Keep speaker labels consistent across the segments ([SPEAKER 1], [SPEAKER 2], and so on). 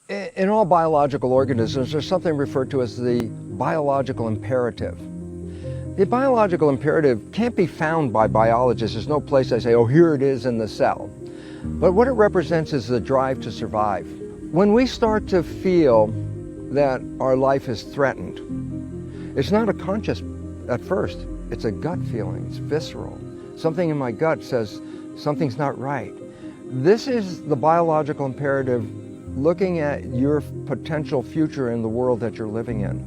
[SPEAKER 1] In all biological organisms, there's something referred to as the biological imperative. The biological imperative can't be found by biologists. There's no place I say, oh, here it is in the cell. But what it represents is the drive to survive. When we start to feel that our life is threatened, it's not a conscious at first, it's a gut feeling, it's visceral. Something in my gut says something's not right. This is the biological imperative looking at your potential future in the world that you're living in.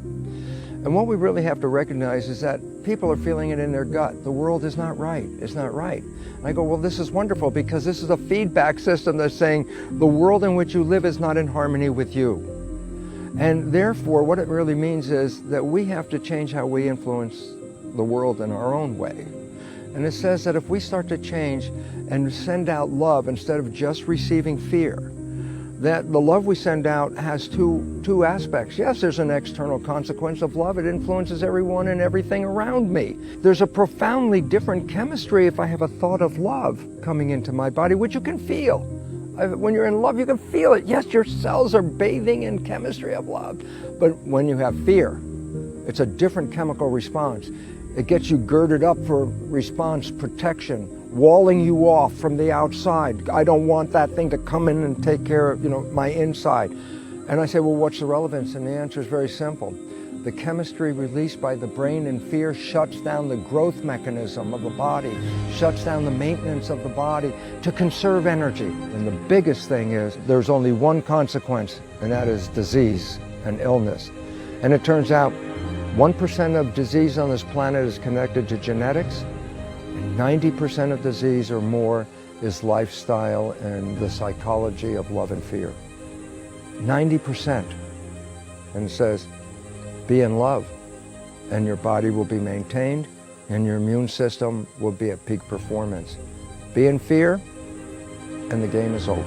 [SPEAKER 1] And what we really have to recognize is that people are feeling it in their gut. The world is not right. It's not right. And I go, well, this is wonderful because this is a feedback system that's saying the world in which you live is not in harmony with you. And therefore, what it really means is that we have to change how we influence the world in our own way. And it says that if we start to change and send out love instead of just receiving fear, that the love we send out has two aspects. Yes, there's an external consequence of love. It influences everyone and everything around me. There's a profoundly different chemistry if I have a thought of love coming into my body, which you can feel. When you're in love, you can feel it. Yes, your cells are bathing in chemistry of love. But when you have fear, it's a different chemical response. It gets you girded up for response, protection, walling you off from the outside. I don't want that thing to come in and take care of, my inside. And I say, well, what's the relevance? And the answer is very simple. The chemistry released by the brain in fear shuts down the growth mechanism of the body, shuts down the maintenance of the body to conserve energy. And the biggest thing is there's only one consequence, and that is disease and illness. And it turns out 1% of disease on this planet is connected to genetics, and 90% of disease or more is lifestyle and the psychology of love and fear. 90%. And it says, be in love, and your body will be maintained, and your immune system will be at peak performance. Be in fear, and the game is over.